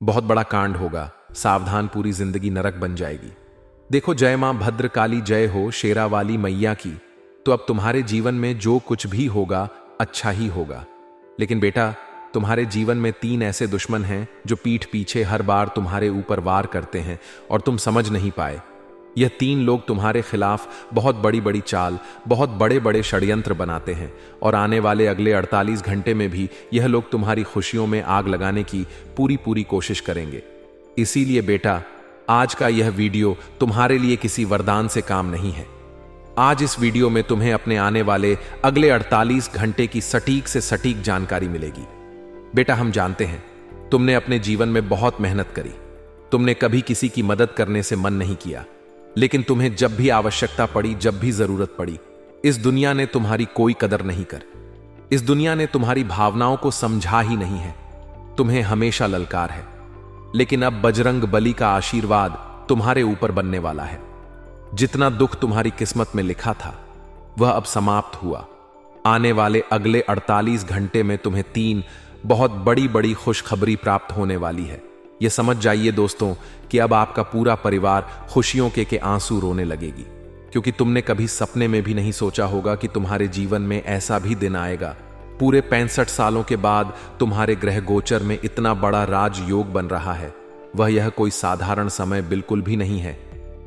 बहुत बड़ा कांड होगा, सावधान, पूरी जिंदगी नरक बन जाएगी। देखो, जय मां भद्रकाली जय हो, शेरा वाली मैया की। तो अब तुम्हारे जीवन में जो कुछ भी होगा अच्छा ही होगा। लेकिन बेटा, तुम्हारे जीवन में 3 ऐसे दुश्मन हैं जो पीठ पीछे हर बार तुम्हारे ऊपर वार करते हैं और तुम समझ नहीं पाए। यह 3 लोग तुम्हारे खिलाफ बहुत बड़ी बड़ी चाल, बहुत बड़े बड़े षड्यंत्र बनाते हैं और आने वाले अगले 48 घंटे में भी यह लोग तुम्हारी खुशियों में आग लगाने की पूरी पूरी कोशिश करेंगे। इसीलिए बेटा, आज का यह वीडियो तुम्हारे लिए किसी वरदान से काम नहीं है। आज इस वीडियो में तुम्हें अपने आने वाले अगले 48 घंटे की सटीक से सटीक जानकारी मिलेगी। बेटा, हम जानते हैं तुमने अपने जीवन में बहुत मेहनत करी, तुमने कभी किसी की मदद करने से मन नहीं किया, लेकिन तुम्हें जब भी आवश्यकता पड़ी, जब भी जरूरत पड़ी, इस दुनिया ने तुम्हारी कोई कदर नहीं कर। इस दुनिया ने तुम्हारी भावनाओं को समझा ही नहीं है, तुम्हें हमेशा ललकार है। लेकिन अब बजरंग बली का आशीर्वाद तुम्हारे ऊपर बनने वाला है। जितना दुख तुम्हारी किस्मत में लिखा था वह अब समाप्त हुआ। आने वाले अगले 48 घंटे में तुम्हें 3 बहुत बड़ी बड़ी खुशखबरी प्राप्त होने वाली है। यह समझ जाइए दोस्तों कि अब आपका पूरा परिवार खुशियों के आंसू रोने लगेगी, क्योंकि तुमने कभी सपने में भी नहीं सोचा होगा कि तुम्हारे जीवन में ऐसा भी दिन आएगा। पूरे 65 सालों के बाद तुम्हारे ग्रह गोचर में इतना बड़ा राजयोग बन रहा है। वह यह कोई साधारण समय बिल्कुल भी नहीं है।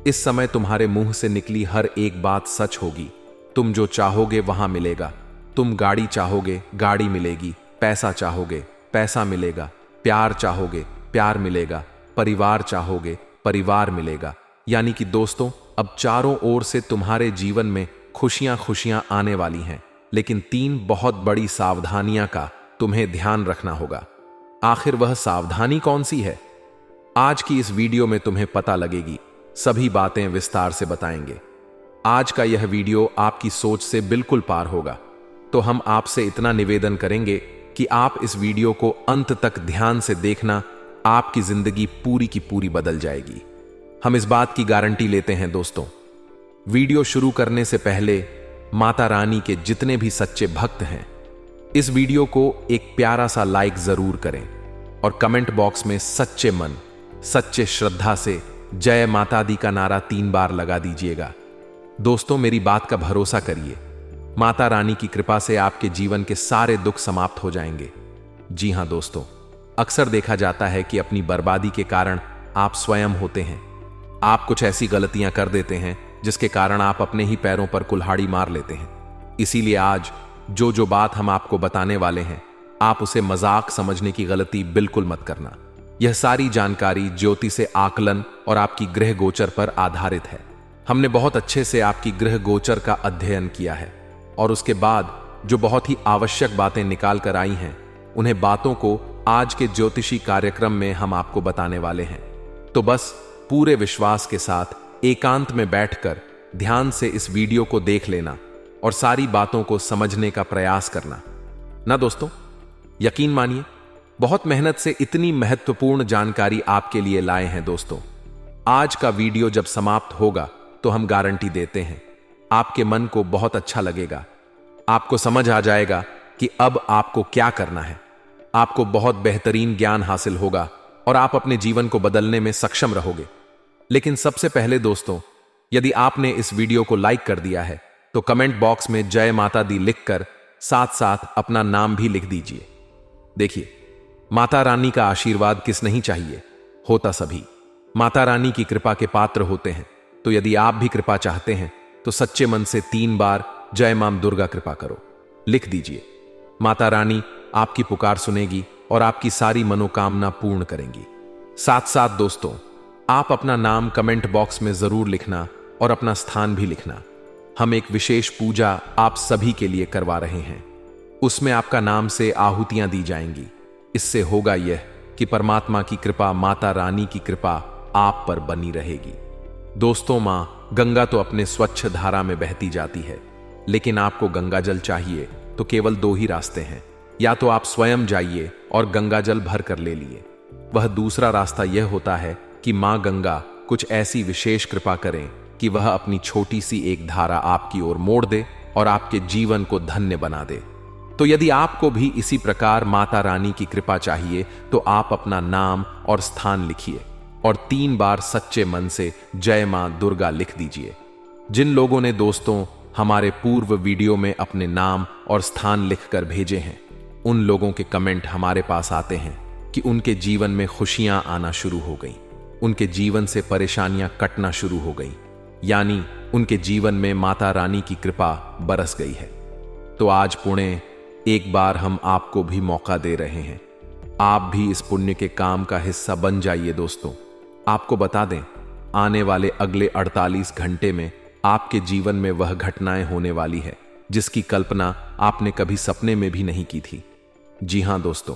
इस समय तुम्हारे मुंह से निकली हर एक बात सच होगी। तुम जो चाहोगे वहां मिलेगा। तुम गाड़ी चाहोगे, गाड़ी मिलेगी। पैसा चाहोगे, पैसा मिलेगा। प्यार चाहोगे, प्यार मिलेगा। परिवार चाहोगे, परिवार मिलेगा। यानी कि दोस्तों, अब चारों ओर से तुम्हारे जीवन में खुशियां खुशियां आने वाली हैं। लेकिन 3 बहुत बड़ी सावधानियां का तुम्हें ध्यान रखना होगा। आखिर वह सावधानी कौन सी है? आज की इस वीडियो में तुम्हें पता लगेगी। सभी बातें विस्तार से बताएंगे। आज का यह वीडियो आपकी सोच से बिल्कुल पार होगा। तो हम आपसे इतना निवेदन करेंगे कि आप इस वीडियो को अंत तक ध्यान से देखना। आपकी जिंदगी पूरी की पूरी बदल जाएगी। हम इस बात की गारंटी लेते हैं दोस्तों। वीडियो शुरू करने से पहले माता रानी के जितने भी सच्चे भक्त हैं, इस वीडियो को एक प्यारा सा लाइक जरूर करें और कमेंट बॉक्स में सच्चे मन, सच्चे श्रद्धा से जय माता दी का नारा 3 बार लगा दीजिएगा। दोस्तों, मेरी बात का भरोसा करिए। माता रानी की कृपा से आपके जीवन के सारे दुख समाप्त हो जाएंगे। जी हां दोस्तों, अक्सर देखा जाता है कि अपनी बर्बादी के कारण आप स्वयं होते हैं। आप कुछ ऐसी गलतियां कर देते हैं जिसके कारण आप अपने ही पैरों पर कुल्हाड़ी मार लेते हैं। इसीलिए आज जो बात हम आपको बताने वाले हैं, आप उसे मजाक समझने की गलती बिल्कुल मत करना। यह सारी जानकारी ज्योति से आकलन और आपकी ग्रह गोचर पर आधारित है। हमने बहुत अच्छे से आपकी ग्रह गोचर का अध्ययन किया है और उसके बाद जो बहुत ही आवश्यक बातें निकाल कर आई हैं, उन्हें बातों को आज के ज्योतिषी कार्यक्रम में हम आपको बताने वाले हैं। तो बस पूरे विश्वास के साथ एकांत में बैठकर ध्यान से इस वीडियो को देख लेना और सारी बातों को समझने का प्रयास करना ना दोस्तों। यकीन मानिए, बहुत मेहनत से इतनी महत्वपूर्ण जानकारी आपके लिए लाए हैं दोस्तों। आज का वीडियो जब समाप्त होगा तो हम गारंटी देते हैं आपके मन को बहुत अच्छा लगेगा। आपको समझ आ जाएगा कि अब आपको क्या करना है। आपको बहुत बेहतरीन ज्ञान हासिल होगा और आप अपने जीवन को बदलने में सक्षम रहोगे। लेकिन सबसे पहले दोस्तों, यदि आपने इस वीडियो को लाइक कर दिया है तो कमेंट बॉक्स में जय माता दी लिखकर साथ साथ अपना नाम भी लिख दीजिए। देखिए, माता रानी का आशीर्वाद किस नहीं चाहिए, होता सभी माता रानी की कृपा के पात्र होते हैं। तो यदि आप भी कृपा चाहते हैं तो सच्चे मन से 3 बार जय मां दुर्गा कृपा करो लिख दीजिए। माता रानी आपकी पुकार सुनेगी और आपकी सारी मनोकामना पूर्ण करेंगी। साथ साथ दोस्तों, आप अपना नाम कमेंट बॉक्स में जरूर लिखना और अपना स्थान भी लिखना। हम एक विशेष पूजा आप सभी के लिए करवा रहे हैं। उसमें आपका नाम से आहुतियां दी जाएंगी। इससे होगा यह कि परमात्मा की कृपा, माता रानी की कृपा आप पर बनी रहेगी। दोस्तों, मां गंगा तो अपने स्वच्छ धारा में बहती जाती है, लेकिन आपको गंगा जल चाहिए तो केवल 2 ही रास्ते हैं। या तो आप स्वयं जाइए और गंगा जल भर कर ले लिए। वह दूसरा रास्ता यह होता है कि मां गंगा कुछ ऐसी विशेष कृपा करें कि वह अपनी छोटी सी एक धारा आपकी ओर मोड़ दे और आपके जीवन को धन्य बना दे। तो यदि आपको भी इसी प्रकार माता रानी की कृपा चाहिए तो आप अपना नाम और स्थान लिखिए और 3 बार सच्चे मन से जय मां दुर्गा लिख दीजिए। जिन लोगों ने दोस्तों हमारे पूर्व वीडियो में अपने नाम और स्थान लिखकर भेजे हैं, उन लोगों के कमेंट हमारे पास आते हैं कि उनके जीवन में खुशियां आना शुरू हो गई, उनके जीवन से परेशानियां कटना शुरू हो गई, यानी उनके जीवन में माता रानी की कृपा बरस गई है। तो आज पुणे एक बार हम आपको भी मौका दे रहे हैं, आप भी इस पुण्य के काम का हिस्सा बन जाइए। दोस्तों, आपको बता दें, आने वाले अगले 48 घंटे में आपके जीवन में वह घटनाएं होने वाली है जिसकी कल्पना आपने कभी सपने में भी नहीं की थी। जी हां दोस्तों,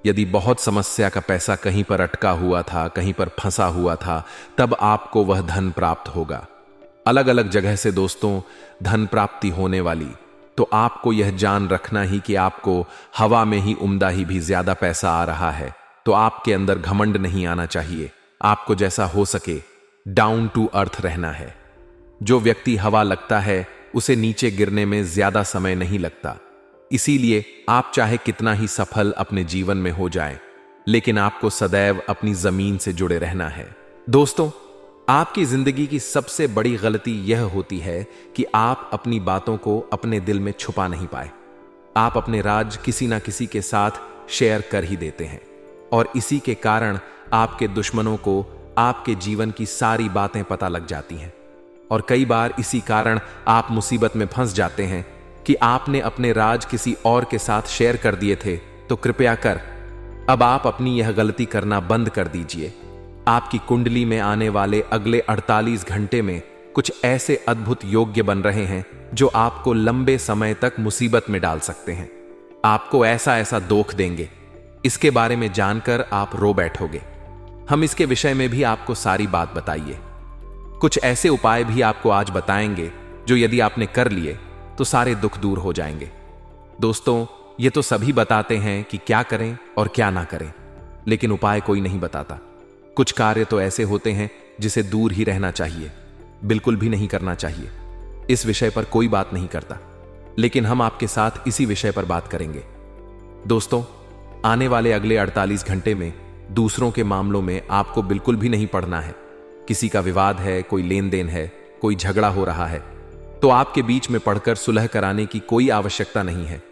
यदि बहुत समस्या का पैसा कहीं पर अटका हुआ था, कहीं पर फंसा हुआ था, तब आपको वह धन प्राप्त होगा। अलग अलग जगह से दोस्तों धन प्राप्ति होने वाली। तो आपको यह जान रखना ही कि आपको हवा में ही उम्दा ही भी ज्यादा पैसा आ रहा है। तो आपके अंदर घमंड नहीं आना चाहिए, आपको जैसा हो सके डाउन टू अर्थ रहना है। जो व्यक्ति हवा लगता है उसे नीचे गिरने में ज्यादा समय नहीं लगता। इसीलिए आप चाहे कितना ही सफल अपने जीवन में हो जाए, लेकिन आपको सदैव अपनी जमीन से जुड़े रहना है। दोस्तों, आपकी जिंदगी की सबसे बड़ी गलती यह होती है कि आप अपनी बातों को अपने दिल में छुपा नहीं पाए। आप अपने राज किसी ना किसी के साथ शेयर कर ही देते हैं और इसी के कारण आपके दुश्मनों को आपके जीवन की सारी बातें पता लग जाती हैं और कई बार इसी कारण आप मुसीबत में फंस जाते हैं कि आपने अपने राज किसी और के साथ शेयर कर दिए थे। तो कृपया कर अब आप अपनी यह गलती करना बंद कर दीजिए। आपकी कुंडली में आने वाले अगले 48 घंटे में कुछ ऐसे अद्भुत योग्य बन रहे हैं जो आपको लंबे समय तक मुसीबत में डाल सकते हैं। आपको ऐसा ऐसा दोख देंगे, इसके बारे में जानकर आप रो बैठोगे। हम इसके विषय में भी आपको सारी बात बताइए। कुछ ऐसे उपाय भी आपको आज बताएंगे जो यदि आपने कर लिए तो सारे दुख दूर हो जाएंगे। दोस्तों, ये तो सभी बताते हैं कि क्या करें और क्या ना करें, लेकिन उपाय कोई नहीं बताता। कुछ कार्य तो ऐसे होते हैं जिसे दूर ही रहना चाहिए, बिल्कुल भी नहीं करना चाहिए। इस विषय पर कोई बात नहीं करता, लेकिन हम आपके साथ इसी विषय पर बात करेंगे। दोस्तों, आने वाले अगले 48 घंटे में दूसरों के मामलों में आपको बिल्कुल भी नहीं पड़ना है। किसी का विवाद है, कोई लेन देन है, कोई झगड़ा हो रहा है, तो आपके बीच में पढ़कर सुलह कराने की कोई आवश्यकता नहीं है।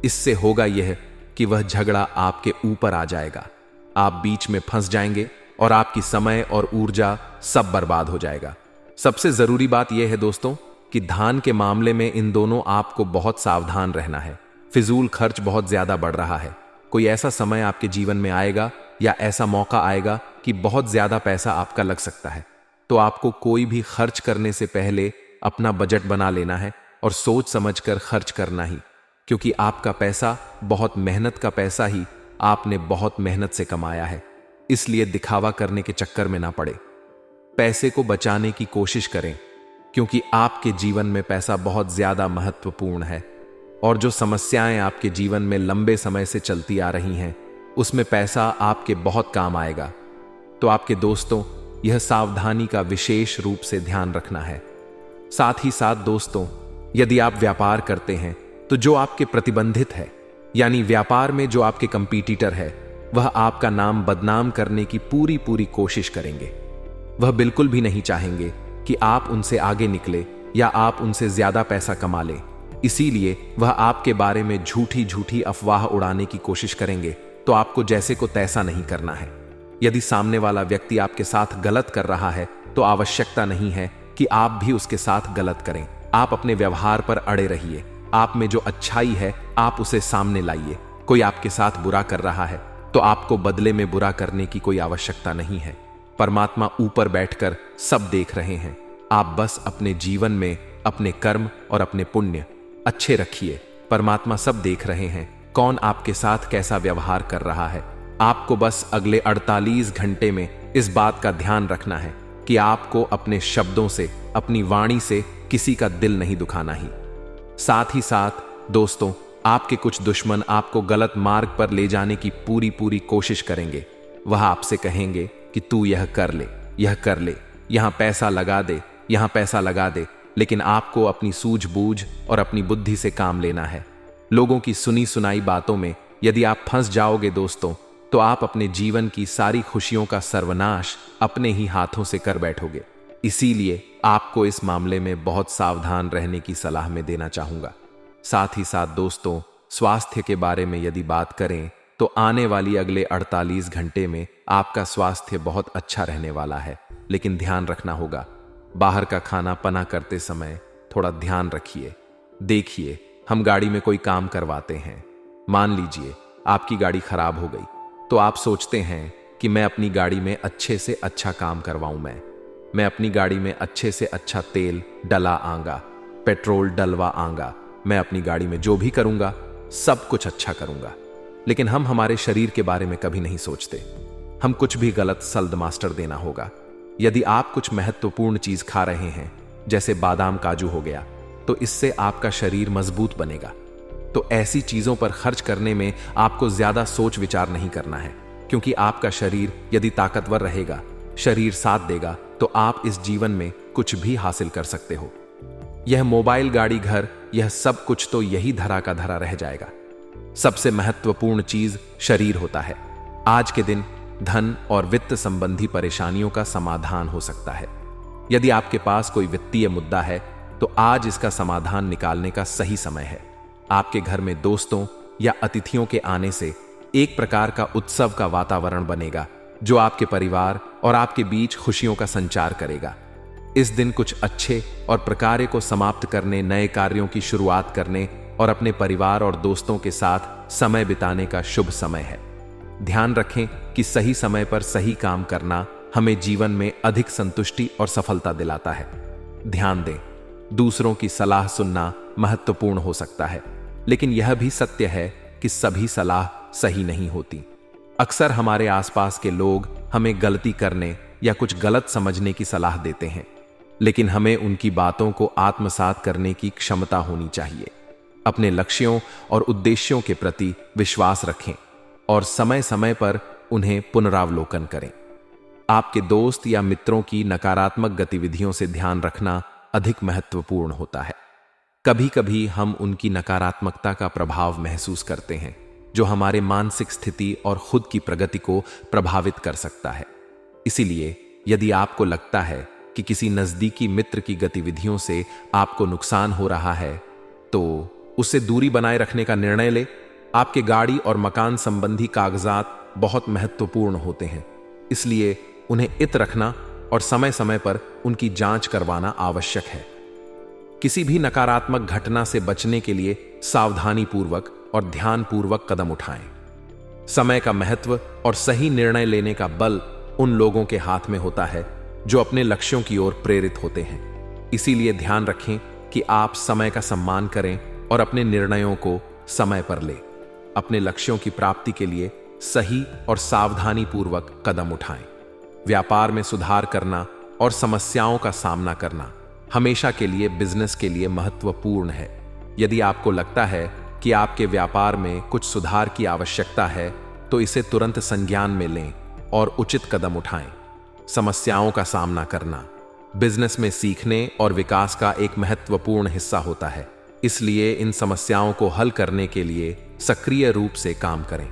इससे होगा यह कि वह झगड़ा आपके ऊपर आ जाएगा, आप बीच में फंस जाएंगे और आपकी समय और ऊर्जा सब बर्बाद हो जाएगा। सबसे जरूरी बात यह है दोस्तों कि धान के मामले में इन दोनों आपको बहुत सावधान रहना है। फिजूल खर्च बहुत ज्यादा बढ़ रहा है। कोई ऐसा समय आपके जीवन में आएगा या ऐसा मौका आएगा कि बहुत ज्यादा पैसा आपका लग सकता है। तो आपको कोई भी खर्च करने से पहले अपना बजट बना लेना है और सोच समझकर खर्च करना ही, क्योंकि आपका पैसा बहुत मेहनत का पैसा ही आपने बहुत मेहनत से कमाया है। इसलिए दिखावा करने के चक्कर में ना पड़े। पैसे को बचाने की कोशिश करें, क्योंकि आपके जीवन में पैसा बहुत ज्यादा महत्वपूर्ण है और जो समस्याएं आपके जीवन में लंबे समय से चलती आ रही हैं, उसमें पैसा आपके बहुत काम आएगा। तो आपके दोस्तों, यह सावधानी का विशेष रूप से ध्यान रखना है। साथ ही साथ दोस्तों, यदि आप व्यापार करते हैं तो जो आपके प्रतिबंधित है, यानी व्यापार में जो आपके कंपीटिटर है, वह आपका नाम बदनाम करने की पूरी कोशिश करेंगे। वह बिल्कुल भी नहीं चाहेंगे कि आप उनसे आगे निकले या आप उनसे ज्यादा पैसा कमा लें। इसीलिए वह आपके बारे में झूठी अफवाह उड़ाने की कोशिश करेंगे। तो आपको जैसे को तैसा नहीं करना है। यदि सामने वाला व्यक्ति आपके साथ गलत कर रहा है तो आवश्यकता नहीं है कि आप भी उसके साथ गलत करें। आप अपने व्यवहार पर अड़े रहिए। आप में जो अच्छाई है आप उसे सामने लाइए। कोई आपके साथ बुरा कर रहा है तो आपको बदले में बुरा करने की कोई आवश्यकता नहीं है। परमात्मा ऊपर बैठकर सब देख रहे हैं। आप बस अपने जीवन में अपने कर्म और अपने पुण्य अच्छे रखिए। परमात्मा सब देख रहे हैं, कौन आपके साथ कैसा व्यवहार कर रहा है। आपको बस अगले 48 घंटे में इस बात का ध्यान रखना है कि आपको अपने शब्दों से, अपनी वाणी से किसी का दिल नहीं दुखाना ही। साथ ही साथ दोस्तों, आपके कुछ दुश्मन आपको गलत मार्ग पर ले जाने की पूरी कोशिश करेंगे। वह आपसे कहेंगे कि तू यह कर ले, यह कर ले, यहां पैसा लगा दे, यहां पैसा लगा दे, लेकिन आपको अपनी सूझबूझ और अपनी बुद्धि से काम लेना है। लोगों की सुनी सुनाई बातों में यदि आप फंस जाओगे दोस्तों, तो आप अपने जीवन की सारी खुशियों का सर्वनाश अपने ही हाथों से कर बैठोगे। इसीलिए आपको इस मामले में बहुत सावधान रहने की सलाह मैं देना चाहूंगा। साथ ही साथ दोस्तों, स्वास्थ्य के बारे में यदि बात करें तो आने वाली अगले 48 घंटे में आपका स्वास्थ्य बहुत अच्छा रहने वाला है। लेकिन ध्यान रखना होगा, बाहर का खाना पना करते समय थोड़ा ध्यान रखिए। देखिए, हम गाड़ी में कोई काम करवाते हैं, मान लीजिए आपकी गाड़ी खराब हो गई, तो आप सोचते हैं कि मैं अपनी गाड़ी में अच्छे से अच्छा काम करवाऊं। मैं अपनी गाड़ी में अच्छे से अच्छा तेल डला आऊंगा, पेट्रोल डलवा आऊंगा, मैं अपनी गाड़ी में जो भी करूंगा सब कुछ अच्छा करूंगा। लेकिन हम हमारे शरीर के बारे में कभी नहीं सोचते। हम कुछ भी गलत सल्द मास्टर देना होगा। यदि आप कुछ महत्वपूर्ण चीज खा रहे हैं, जैसे बादाम काजू हो गया, तो इससे आपका शरीर मजबूत बनेगा। तो ऐसी चीजों पर खर्च करने में आपको ज्यादा सोच विचार नहीं करना है, क्योंकि आपका शरीर यदि ताकतवर रहेगा, शरीर साथ देगा, तो आप इस जीवन में कुछ भी हासिल कर सकते हो। यह मोबाइल, गाड़ी, घर, यह सब कुछ तो यही धरा का धरा रह जाएगा। सबसे महत्वपूर्ण चीज शरीर होता है। आज के दिन धन और वित्त संबंधी परेशानियों का समाधान हो सकता है। यदि आपके पास कोई वित्तीय मुद्दा है, तो आज इसका समाधान निकालने का सही समय है। आपके घर में दोस्तों या अतिथियों के आने से एक प्रकार का उत्सव का वातावरण बनेगा, जो आपके परिवार और आपके बीच खुशियों का संचार करेगा। इस दिन कुछ अच्छे और प्रकार्य को समाप्त करने, नए कार्यों की शुरुआत करने और अपने परिवार और दोस्तों के साथ समय बिताने का शुभ समय है। ध्यान रखें कि सही समय पर सही काम करना हमें जीवन में अधिक संतुष्टि और सफलता दिलाता है। ध्यान दें, दूसरों की सलाह सुनना महत्वपूर्ण हो सकता है, लेकिन यह भी सत्य है कि सभी सलाह सही नहीं होती। अक्सर हमारे आसपास के लोग हमें गलती करने या कुछ गलत समझने की सलाह देते हैं, लेकिन हमें उनकी बातों को आत्मसात करने की क्षमता होनी चाहिए। अपने लक्ष्यों और उद्देश्यों के प्रति विश्वास रखें और समय समय पर उन्हें पुनरावलोकन करें। आपके दोस्त या मित्रों की नकारात्मक गतिविधियों से ध्यान रखना अधिक महत्वपूर्ण होता है। कभी कभी हम उनकी नकारात्मकता का प्रभाव महसूस करते हैं, जो हमारे मानसिक स्थिति और खुद की प्रगति को प्रभावित कर सकता है। इसीलिए यदि आपको लगता है कि किसी नजदीकी मित्र की गतिविधियों से आपको नुकसान हो रहा है, तो उससे दूरी बनाए रखने का निर्णय ले। आपके गाड़ी और मकान संबंधी कागजात बहुत महत्वपूर्ण होते हैं, इसलिए उन्हें इत रखना और समय समय पर उनकी जांच करवाना आवश्यक है। किसी भी नकारात्मक घटना से बचने के लिए सावधानी पूर्वक और ध्यानपूर्वक कदम उठाएं। समय का महत्व और सही निर्णय लेने का बल उन लोगों के हाथ में होता है जो अपने लक्ष्यों की ओर प्रेरित होते हैं। इसीलिए ध्यान रखें कि आप समय का सम्मान करें और अपने निर्णयों को समय पर लें। अपने लक्ष्यों की प्राप्ति के लिए सही और सावधानी पूर्वक कदम उठाएं। व्यापार में सुधार करना और समस्याओं का सामना करना हमेशा के लिए बिजनेस के लिए महत्वपूर्ण है। यदि आपको लगता है कि आपके व्यापार में कुछ सुधार की आवश्यकता है, तो इसे तुरंत संज्ञान में लें और उचित कदम उठाएं। समस्याओं का सामना करना बिजनेस में सीखने और विकास का एक महत्वपूर्ण हिस्सा होता है, इसलिए इन समस्याओं को हल करने के लिए सक्रिय रूप से काम करें।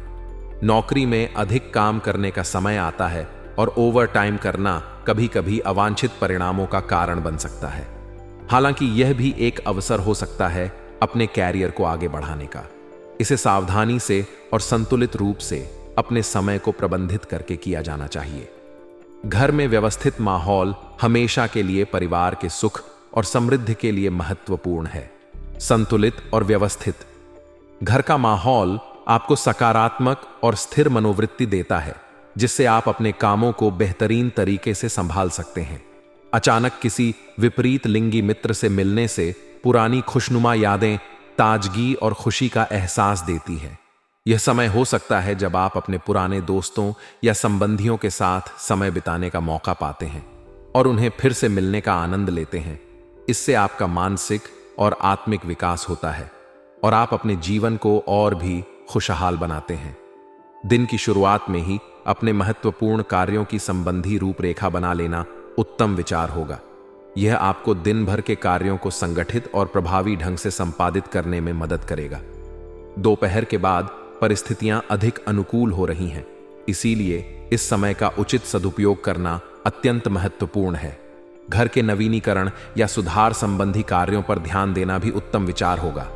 नौकरी में अधिक काम करने का समय आता है और ओवर टाइम करना कभी कभी अवांछित परिणामों का कारण बन सकता है। हालांकि यह भी एक अवसर हो सकता है अपने कैरियर को आगे बढ़ाने का। इसे सावधानी से और संतुलित रूप से अपने समय को प्रबंधित करके किया जाना चाहिए। घर में व्यवस्थित माहौल हमेशा के लिए परिवार के सुख और समृद्धि के लिए महत्वपूर्ण है। संतुलित और व्यवस्थित घर का माहौल आपको सकारात्मक और स्थिर मनोवृत्ति देता है, जिससे आप अपने कामों को बेहतरीन तरीके से संभाल सकते हैं। अचानक किसी विपरीत लिंगी मित्र से मिलने से पुरानी खुशनुमा यादें ताजगी और खुशी का एहसास देती है। यह समय हो सकता है जब आप अपने पुराने दोस्तों या संबंधियों के साथ समय बिताने का मौका पाते हैं और उन्हें फिर से मिलने का आनंद लेते हैं। इससे आपका मानसिक और आत्मिक विकास होता है और आप अपने जीवन को और भी खुशहाल बनाते हैं। दिन की शुरुआत में ही अपने महत्वपूर्ण कार्यों की संबंधी रूपरेखा बना लेना उत्तम विचार होगा। यह आपको दिन भर के कार्यों को संगठित और प्रभावी ढंग से संपादित करने में मदद करेगा। दोपहर के बाद परिस्थितियां अधिक अनुकूल हो रही हैं, इसीलिए इस समय का उचित सदुपयोग करना अत्यंत महत्वपूर्ण है। घर के नवीनीकरण या सुधार संबंधी कार्यों पर ध्यान देना भी उत्तम विचार होगा।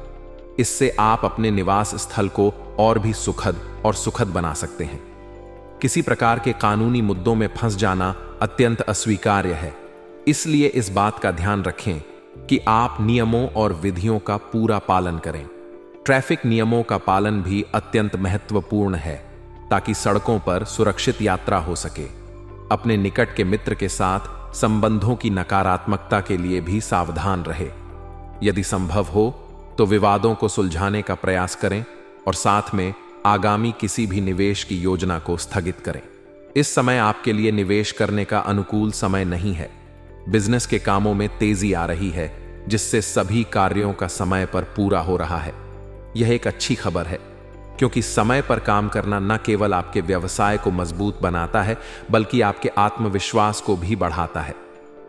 इससे आप अपने निवास स्थल को और भी सुखद और सुखद बना सकते हैं। किसी प्रकार के कानूनी मुद्दों में फंस जाना अत्यंत अस्वीकार्य है, इसलिए इस बात का ध्यान रखें कि आप नियमों और विधियों का पूरा पालन करें। ट्रैफिक नियमों का पालन भी अत्यंत महत्वपूर्ण है ताकि सड़कों पर सुरक्षित यात्रा हो सके। अपने निकट के मित्र के साथ संबंधों की नकारात्मकता के लिए भी सावधान रहे। यदि संभव हो तो विवादों को सुलझाने का प्रयास करें और साथ में आगामी किसी भी निवेश की योजना को स्थगित करें। इस समय आपके लिए निवेश करने का अनुकूल समय नहीं है। बिजनेस के कामों में तेजी आ रही है, जिससे सभी कार्यों का समय पर पूरा हो रहा है। यह एक अच्छी खबर है, क्योंकि समय पर काम करना न केवल आपके व्यवसाय को मजबूत बनाता है, बल्कि आपके आत्मविश्वास को भी बढ़ाता है।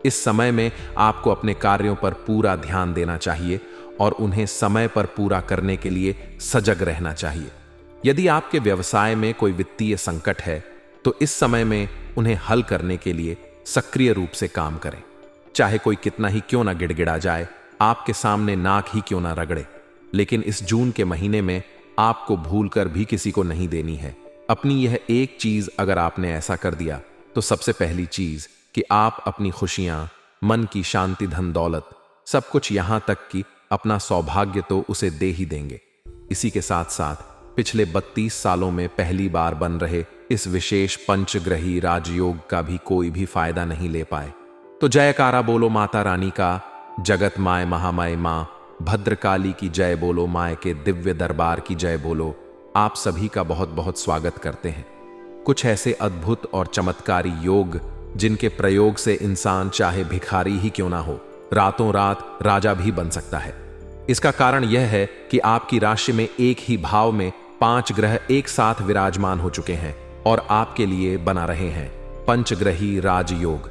इस समय में आपको अपने कार्यों पर पूरा ध्यान देना चाहिए और उन्हें समय पर पूरा करने के लिए सजग रहना चाहिए। यदि आपके व्यवसाय में कोई वित्तीय संकट है, तो इस समय में उन्हें हल करने के लिए सक्रिय रूप से काम करें। चाहे कोई कितना ही क्यों ना गिड़गिड़ा जाए, आपके सामने नाक ही क्यों ना रगड़े, लेकिन इस जून के महीने में आपको भूलकर भी किसी को नहीं देनी है। अपनी यह एक चीज अगर आपने ऐसा कर दिया, तो सबसे पहली चीज कि आप अपनी खुशियां, मन की शांति, धन दौलत, सब कुछ यहां तक कि अपना सौभाग्य तो उसे दे ही देंगे। इसी के साथ साथ पिछले 32 सालों में पहली बार बन रहे इस विशेष पंचग्रही राजयोग का भी कोई भी फायदा नहीं ले पाए। तो जयकारा बोलो माता रानी का, जगत माय महामाय मां भद्रकाली की जय बोलो, माय के दिव्य दरबार की जय बोलो। आप सभी का बहुत बहुत स्वागत करते हैं। कुछ ऐसे अद्भुत और चमत्कारी योग जिनके प्रयोग से इंसान चाहे भिखारी ही क्यों ना हो, रातों रात राजा भी बन सकता है। इसका कारण यह है कि आपकी राशि में एक ही भाव में 5 ग्रह एक साथ विराजमान हो चुके हैं और आपके लिए बना रहे हैं पंचग्रही राजयोग।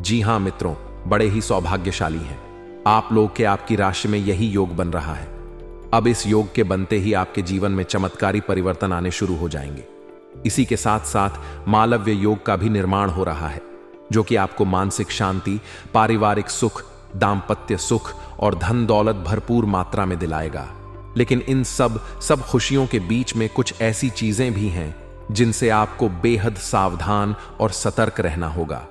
जी हां मित्रों, बड़े ही सौभाग्यशाली हैं आप लोग के आपकी राशि में यही योग बन रहा है। अब इस योग के बनते ही आपके जीवन में चमत्कारी परिवर्तन आने शुरू हो जाएंगे। इसी के साथ साथ मालव्य योग का भी निर्माण हो रहा है, जो कि आपको मानसिक शांति, पारिवारिक सुख, दाम्पत्य सुख और धन दौलत भरपूर मात्रा में दिलाएगा। लेकिन इन सब खुशियों के बीच में कुछ ऐसी चीजें भी हैं जिनसे आपको बेहद सावधान और सतर्क रहना होगा,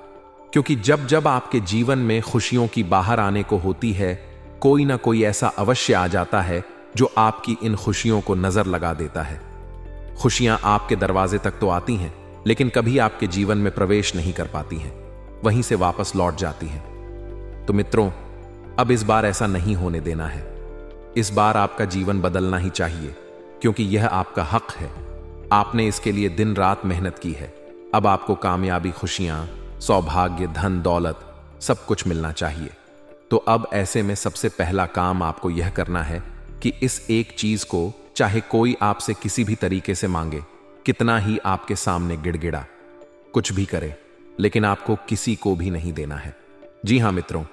क्योंकि जब जब आपके जीवन में खुशियों की बाहर आने को होती है, कोई ना कोई ऐसा अवश्य आ जाता है जो आपकी इन खुशियों को नजर लगा देता है। खुशियां आपके दरवाजे तक तो आती हैं, लेकिन कभी आपके जीवन में प्रवेश नहीं कर पाती हैं, वहीं से वापस लौट जाती हैं। तो मित्रों, अब इस बार ऐसा नहीं होने देना है। इस बार आपका जीवन बदलना ही चाहिए, क्योंकि यह आपका हक है। आपने इसके लिए दिन रात मेहनत की है। अब आपको कामयाबी, खुशियां, सौभाग्य, धन दौलत सब कुछ मिलना चाहिए। तो अब ऐसे में सबसे पहला काम आपको यह करना है कि इस एक चीज को चाहे कोई आपसे किसी भी तरीके से मांगे, कितना ही आपके सामने गिड़गिड़ा, कुछ भी करे, लेकिन आपको किसी को भी नहीं देना है। जी हां मित्रों,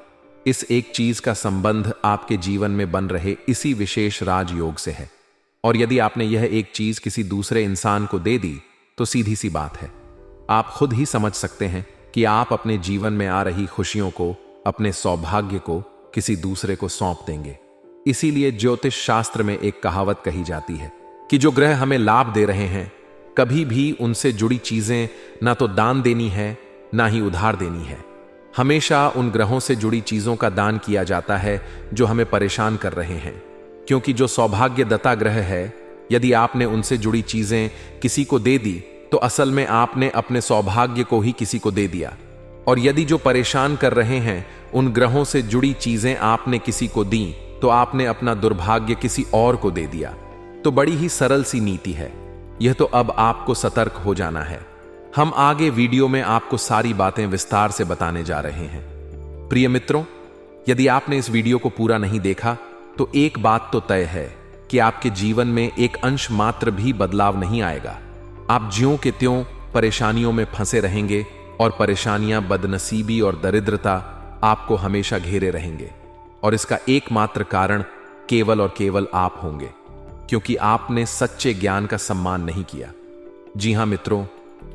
इस एक चीज का संबंध आपके जीवन में बन रहे इसी विशेष राजयोग से है। और यदि आपने यह एक चीज किसी दूसरे इंसान को दे दी, तो सीधी सी बात है, आप खुद ही समझ सकते हैं कि आप अपने जीवन में आ रही खुशियों को, अपने सौभाग्य को किसी दूसरे को सौंप देंगे। इसीलिए ज्योतिष शास्त्र में एक कहावत कही जाती है कि जो ग्रह हमें लाभ दे रहे हैं, कभी भी उनसे जुड़ी चीजें ना तो दान देनी है, ना ही उधार देनी है। हमेशा उन ग्रहों से जुड़ी चीजों का दान किया जाता है जो हमें परेशान कर रहे हैं, क्योंकि जो सौभाग्यदाता ग्रह है, यदि आपने उनसे जुड़ी चीजें किसी को दे दी, तो असल में आपने अपने सौभाग्य को ही किसी को दे दिया। और यदि जो परेशान कर रहे हैं, उन ग्रहों से जुड़ी चीजें आपने किसी को दी, तो आपने अपना दुर्भाग्य किसी और को दे दिया। तो बड़ी ही सरल सी नीति है यह। तो अब आपको सतर्क हो जाना है। हम आगे वीडियो में आपको सारी बातें विस्तार से बताने जा रहे हैं। प्रिय मित्रों, यदि आपने इस वीडियो को पूरा नहीं देखा, तो एक बात तो तय है कि आपके जीवन में एक अंश मात्र भी बदलाव नहीं आएगा। आप ज्यों के त्यों परेशानियों में फंसे रहेंगे और परेशानियां, बदनसीबी और दरिद्रता आपको हमेशा घेरे रहेंगे। और इसका एकमात्र कारण केवल और केवल आप होंगे, क्योंकि आपने सच्चे ज्ञान का सम्मान नहीं किया। जी हां मित्रों,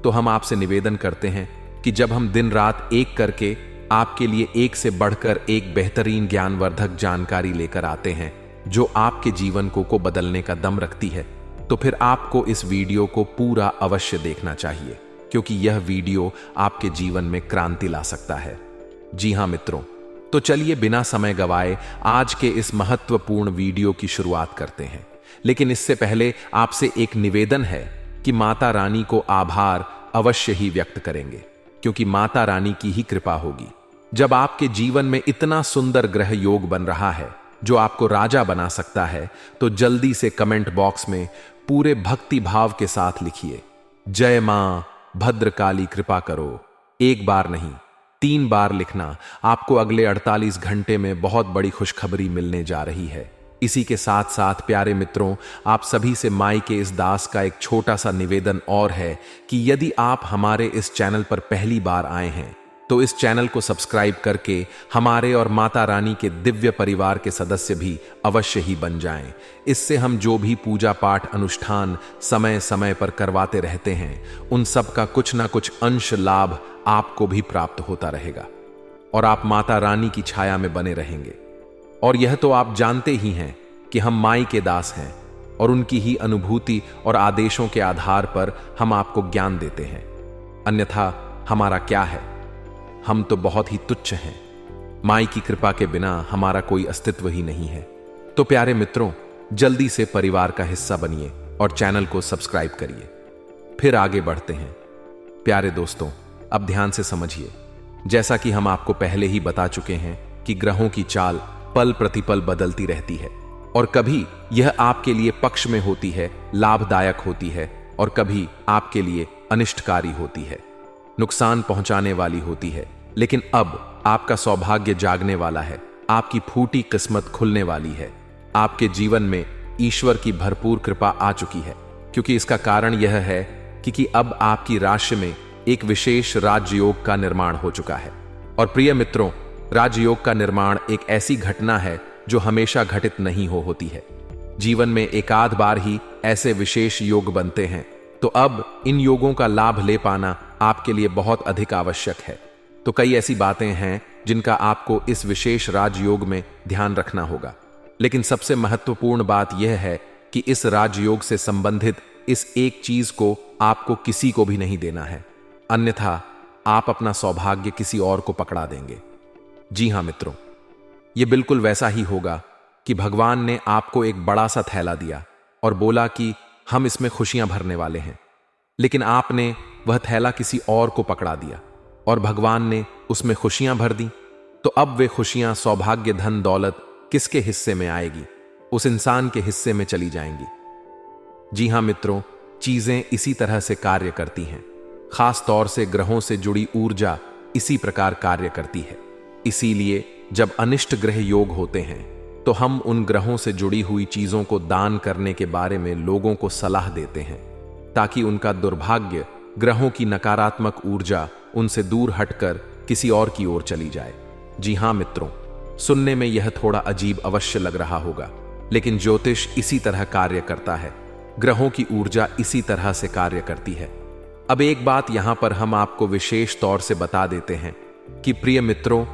तो हम आपसे निवेदन करते हैं कि जब हम दिन रात एक करके आपके लिए एक से बढ़कर एक बेहतरीन ज्ञानवर्धक जानकारी लेकर आते हैं जो आपके जीवन को बदलने का दम रखती है, तो फिर आपको इस वीडियो को पूरा अवश्य देखना चाहिए, क्योंकि यह वीडियो आपके जीवन में क्रांति ला सकता है। जी हां मित्रों, तो चलिए बिना समय गवाए आज के इस महत्वपूर्ण वीडियो की शुरुआत करते हैं। लेकिन इससे पहले आपसे एक निवेदन है कि माता रानी को आभार अवश्य ही व्यक्त करेंगे, क्योंकि माता रानी की ही कृपा होगी। जब आपके जीवन में इतना सुंदर ग्रह योग बन रहा है जो आपको राजा बना सकता है, तो जल्दी से कमेंट बॉक्स में पूरे भक्ति भाव के साथ लिखिए, जय मां भद्रकाली कृपा करो। एक बार नहीं, 3 बार लिखना। आपको अगले 48 घंटे में बहुत बड़ी खुशखबरी मिलने जा रही है। इसी के साथ साथ प्यारे मित्रों, आप सभी से माई के इस दास का एक छोटा सा निवेदन और है कि यदि आप हमारे इस चैनल पर पहली बार आए हैं तो इस चैनल को सब्सक्राइब करके हमारे और माता रानी के दिव्य परिवार के सदस्य भी अवश्य ही बन जाएं। इससे हम जो भी पूजा पाठ अनुष्ठान समय समय पर करवाते रहते हैं, उन सब का कुछ ना कुछ अंश लाभ आपको भी प्राप्त होता रहेगा और आप माता रानी की छाया में बने रहेंगे। और यह तो आप जानते ही हैं कि हम माई के दास हैं और उनकी ही अनुभूति और आदेशों के आधार पर हम आपको ज्ञान देते हैं। अन्यथा हमारा क्या है? हम तो बहुत ही तुच्छ हैं। माई की कृपा के बिना हमारा कोई अस्तित्व ही नहीं है। तो प्यारे मित्रों, जल्दी से परिवार का हिस्सा बनिए और चैनल को सब्सक्राइब करिए। फिर आगे बढ़ते हैं। प्यारे दोस्तों, अब ध्यान से समझिए। जैसा कि हम आपको पहले ही बता चुके हैं कि ग्रहों की चाल पल प्रतिपल बदलती रहती है और कभी यह आपके लिए पक्ष में होती है, लाभदायक होती है, और कभी आपके लिए अनिष्टकारी होती है, नुकसान पहुंचाने वाली होती है। लेकिन अब आपका सौभाग्य जागने वाला है, आपकी फूटी किस्मत खुलने वाली है। आपके जीवन में ईश्वर की भरपूर कृपा आ चुकी है, क्योंकि इसका कारण यह है कि अब आपकी राशि में एक विशेष राजयोग का निर्माण हो चुका है। और प्रिय मित्रों, राजयोग का निर्माण एक ऐसी घटना है जो हमेशा घटित नहीं होती है। जीवन में एकाध बार ही ऐसे विशेष योग बनते हैं, तो अब इन योगों का लाभ ले पाना आपके लिए बहुत अधिक आवश्यक है। तो कई ऐसी बातें हैं जिनका आपको इस विशेष राजयोग में ध्यान रखना होगा। लेकिन सबसे महत्वपूर्ण बात यह है कि इस राजयोग से संबंधित इस एक चीज को आपको किसी को भी नहीं देना है, अन्यथा आप अपना सौभाग्य किसी और को पकड़ा देंगे। जी हां मित्रों, यह बिल्कुल वैसा ही होगा कि भगवान ने आपको एक बड़ा सा थैला दिया और बोला कि हम इसमें खुशियां भरने वाले हैं, लेकिन आपने वह थैला किसी और को पकड़ा दिया और भगवान ने उसमें खुशियां भर दी। तो अब वे खुशियां, सौभाग्य, धन दौलत किसके हिस्से में आएगी? उस इंसान के हिस्से में चली जाएंगी। जी हां मित्रों, चीजें इसी तरह से कार्य करती हैं। खास तौर से ग्रहों से जुड़ी ऊर्जा इसी प्रकार कार्य करती है। इसीलिए जब अनिष्ट ग्रह योग होते हैं तो हम उन ग्रहों से जुड़ी हुई चीजों को दान करने के बारे में लोगों को सलाह देते हैं, ताकि उनका दुर्भाग्य, ग्रहों की नकारात्मक ऊर्जा उनसे दूर हटकर किसी और की ओर चली जाए। जी हां मित्रों, सुनने में यह थोड़ा अजीब अवश्य लग रहा होगा, लेकिन ज्योतिष इसी तरह कार्य करता है। ग्रहों की ऊर्जा इसी तरह से कार्य करती है। अब एक बात यहां पर हम आपको विशेष तौर से बता देते हैं कि प्रिय मित्रों,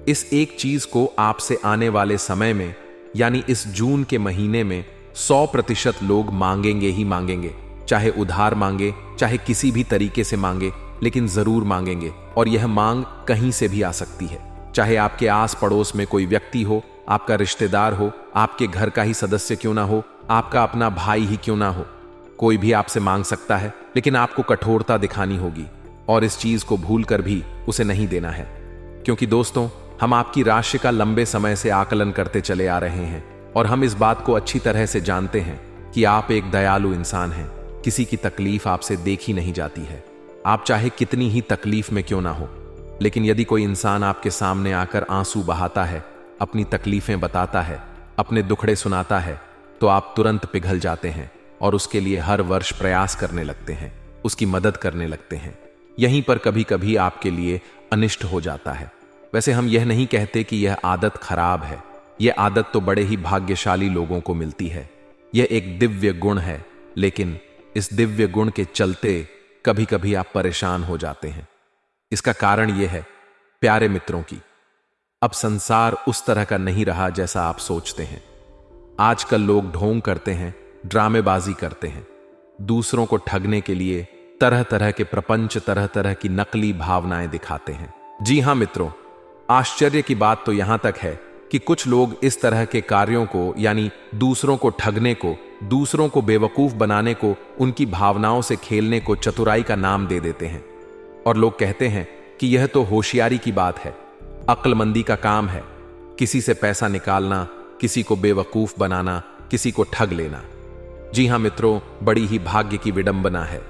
इस एक चीज को आपसे आने वाले समय में, यानी इस जून के महीने में 100% लोग मांगेंगे ही मांगेंगे। चाहे उधार मांगे, चाहे किसी भी तरीके से मांगे, लेकिन जरूर मांगेंगे। और यह मांग कहीं से भी आ सकती है, चाहे आपके आस पड़ोस में कोई व्यक्ति हो, आपका रिश्तेदार हो, आपके घर का ही सदस्य क्यों ना हो, आपका अपना भाई ही क्यों ना हो, कोई भी आपसे मांग सकता है। लेकिन आपको कठोरता दिखानी होगी और इस चीज को भूलकर भी उसे नहीं देना है, क्योंकि दोस्तों, हम आपकी राशि का लंबे समय से आकलन करते चले आ रहे हैं और हम इस बात को अच्छी तरह से जानते हैं कि आप एक दयालु इंसान हैं। किसी की तकलीफ आपसे देखी नहीं जाती है, आप चाहे कितनी ही तकलीफ में क्यों ना हो। लेकिन यदि कोई इंसान आपके सामने आकर आंसू बहाता है, अपनी तकलीफें बताता है, अपने दुखड़े सुनाता है, तो आप तुरंत पिघल जाते हैं और उसके लिए हर वर्ष प्रयास करने लगते हैं, उसकी मदद करने लगते हैं। यहीं पर कभी कभी आपके लिए अनिष्ट हो जाता है। वैसे हम यह नहीं कहते कि यह आदत खराब है, यह आदत तो बड़े ही भाग्यशाली लोगों को मिलती है। यह एक दिव्य गुण है, लेकिन इस दिव्य गुण के चलते कभी कभी आप परेशान हो जाते हैं। इसका कारण यह है, प्यारे मित्रों की, अब संसार उस तरह का नहीं रहा जैसा आप सोचते हैं। आजकल लोग ढोंग करते हैं, ड्रामेबाजी करते हैं, दूसरों को ठगने के लिए तरह तरह के प्रपंच, तरह तरह की नकली भावनाएं दिखाते हैं। जी हां मित्रों, आश्चर्य की बात तो यहां तक है कि कुछ लोग इस तरह के कार्यों को, यानी दूसरों को ठगने को, दूसरों को बेवकूफ बनाने को, उनकी भावनाओं से खेलने को चतुराई का नाम दे देते हैं। और लोग कहते हैं कि यह तो होशियारी की बात है, अक्लमंदी का काम है, किसी से पैसा निकालना, किसी को बेवकूफ बनाना, किसी को ठग लेना। जी हां मित्रों, बड़ी ही भाग्य की विडंबना है।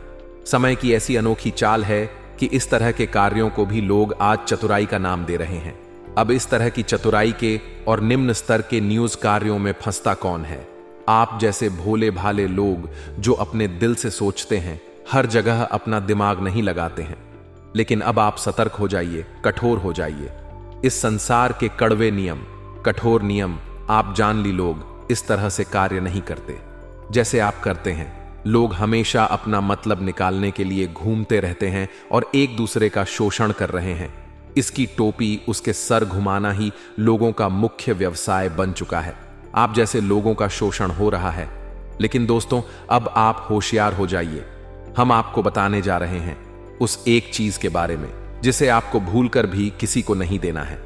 समय की ऐसी अनोखी चाल है कि इस तरह के कार्यों को भी लोग आज चतुराई का नाम दे रहे हैं। अब इस तरह की चतुराई के और निम्न स्तर के न्यूज कार्यों में फंसता कौन है? आप जैसे भोले भाले लोग जो अपने दिल से सोचते हैं, हर जगह अपना दिमाग नहीं लगाते हैं। लेकिन अब आप सतर्क हो जाइए, कठोर हो जाइए। इस संसार के कड़वे नियम, कठोर नियम आप जान ली, लोग इस तरह से कार्य नहीं करते जैसे आप करते हैं। लोग हमेशा अपना मतलब निकालने के लिए घूमते रहते हैं और एक दूसरे का शोषण कर रहे हैं। इसकी टोपी, उसके सर घुमाना ही लोगों का मुख्य व्यवसाय बन चुका है। आप जैसे लोगों का शोषण हो रहा है। लेकिन दोस्तों, अब आप होशियार हो जाइए। हम आपको बताने जा रहे हैं उस एक चीज के बारे में जिसे आपको भूलकर भी किसी को नहीं देना है।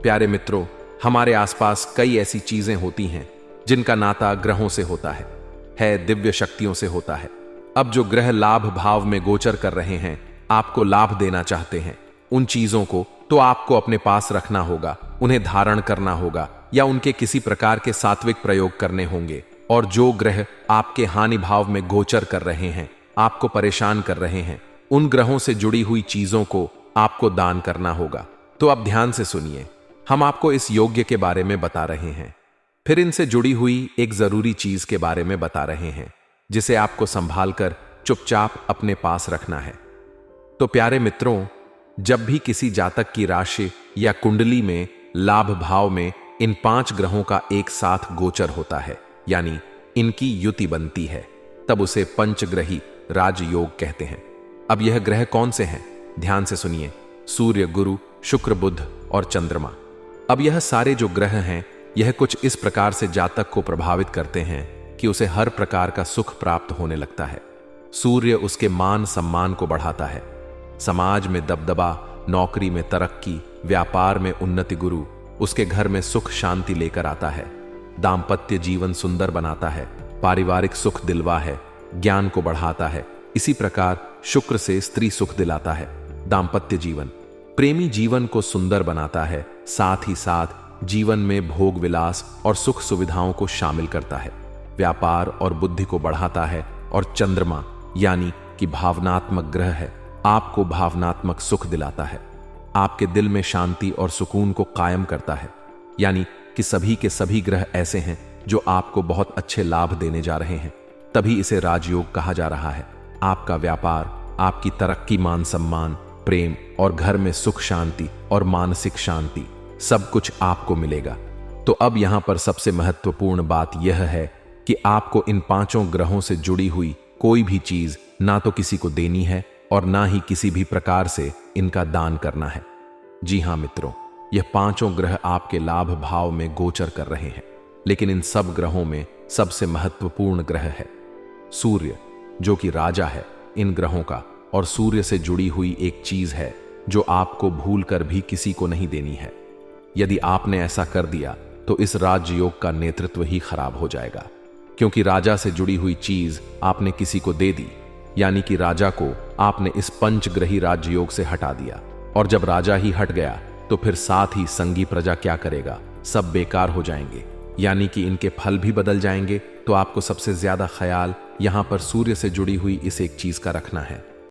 प्यारे मित्रों, हमारे आसपास कई ऐसी चीजें होती हैं जिनका नाता ग्रहों से होता है दिव्य शक्तियों से होता है। अब जो ग्रह लाभ भाव में गोचर कर रहे हैं, आपको लाभ देना चाहते हैं, उन चीजों को तो आपको अपने पास रखना होगा, उन्हें धारण करना होगा या उनके किसी प्रकार के सात्विक प्रयोग करने होंगे। और जो ग्रह आपके हानि भाव में गोचर कर रहे हैं, आपको परेशान कर रहे हैं, उन ग्रहों से जुड़ी हुई चीजों को आपको दान करना होगा। तो अब ध्यान से सुनिए, हम आपको इस योग्य के बारे में बता रहे हैं, फिर इनसे जुड़ी हुई एक जरूरी चीज के बारे में बता रहे हैं जिसे आपको संभाल कर चुपचाप अपने पास रखना है। तो प्यारे मित्रों, जब भी किसी जातक की राशि या कुंडली में लाभ भाव में इन 5 ग्रहों का एक साथ गोचर होता है, यानी इनकी युति बनती है, तब उसे पंचग्रही राजयोग कहते हैं। अब यह ग्रह कौन से हैं? ध्यान से सुनिए, सूर्य, गुरु, शुक्र, बुध और चंद्रमा। अब यह सारे जो ग्रह हैं, यह कुछ इस प्रकार से जातक को प्रभावित करते हैं कि उसे हर प्रकार का सुख प्राप्त होने लगता है। सूर्य उसके मान सम्मान को बढ़ाता है, समाज में दबदबा, नौकरी में तरक्की, व्यापार में उन्नति। गुरु उसके घर में सुख शांति लेकर आता है, दाम्पत्य जीवन सुंदर बनाता है, पारिवारिक सुख दिलवा है, ज्ञान को बढ़ाता है। इसी प्रकार शुक्र से स्त्री सुख दिलाता है, दाम्पत्य जीवन, प्रेमी जीवन को सुंदर बनाता है, साथ ही साथ जीवन में भोग विलास और सुख सुविधाओं को शामिल करता है, व्यापार और बुद्धि को बढ़ाता है। और चंद्रमा यानी कि भावनात्मक ग्रह है, आपको भावनात्मक सुख दिलाता है, आपके दिल में शांति और सुकून को कायम करता है। यानी कि सभी के सभी ग्रह ऐसे हैं जो आपको बहुत अच्छे लाभ देने जा रहे हैं, तभी इसे राजयोग कहा जा रहा है। आपका व्यापार, आपकी तरक्की, मान सम्मान, प्रेम और घर में सुख शांति और मानसिक शांति, सब कुछ आपको मिलेगा। तो अब यहां पर सबसे महत्वपूर्ण बात यह है कि आपको इन 5 ग्रहों से जुड़ी हुई कोई भी चीज ना तो किसी को देनी है और ना ही किसी भी प्रकार से इनका दान करना है। जी हां मित्रों, यह 5 ग्रह आपके लाभ भाव में गोचर कर रहे हैं, लेकिन इन सब ग्रहों में सबसे महत्वपूर्ण ग्रह है सूर्य, जो कि राजा है इन ग्रहों का। और सूर्य से जुड़ी हुई एक चीज है जो आपको भूलकर भी किसी को नहीं देनी है। यदि आपने ऐसा कर दिया तो इस राजयोग का नेतृत्व ही खराब हो जाएगा, क्योंकि राजा से जुड़ी हुई चीज आपने किसी को दे दी, यानी कि राजा को आपने इस पंचग्रही राजयोग से हटा दिया। और जब राजा ही हट गया तो फिर साथ ही संगी प्रजा क्या करेगा? सब बेकार हो जाएंगे, यानी कि इनके फल भी बदल जाएंगे। तो आपको सबसे ज्यादा ख्याल यहां पर सूर्य से जुड़ी हुई इस एक चीज का रखना है।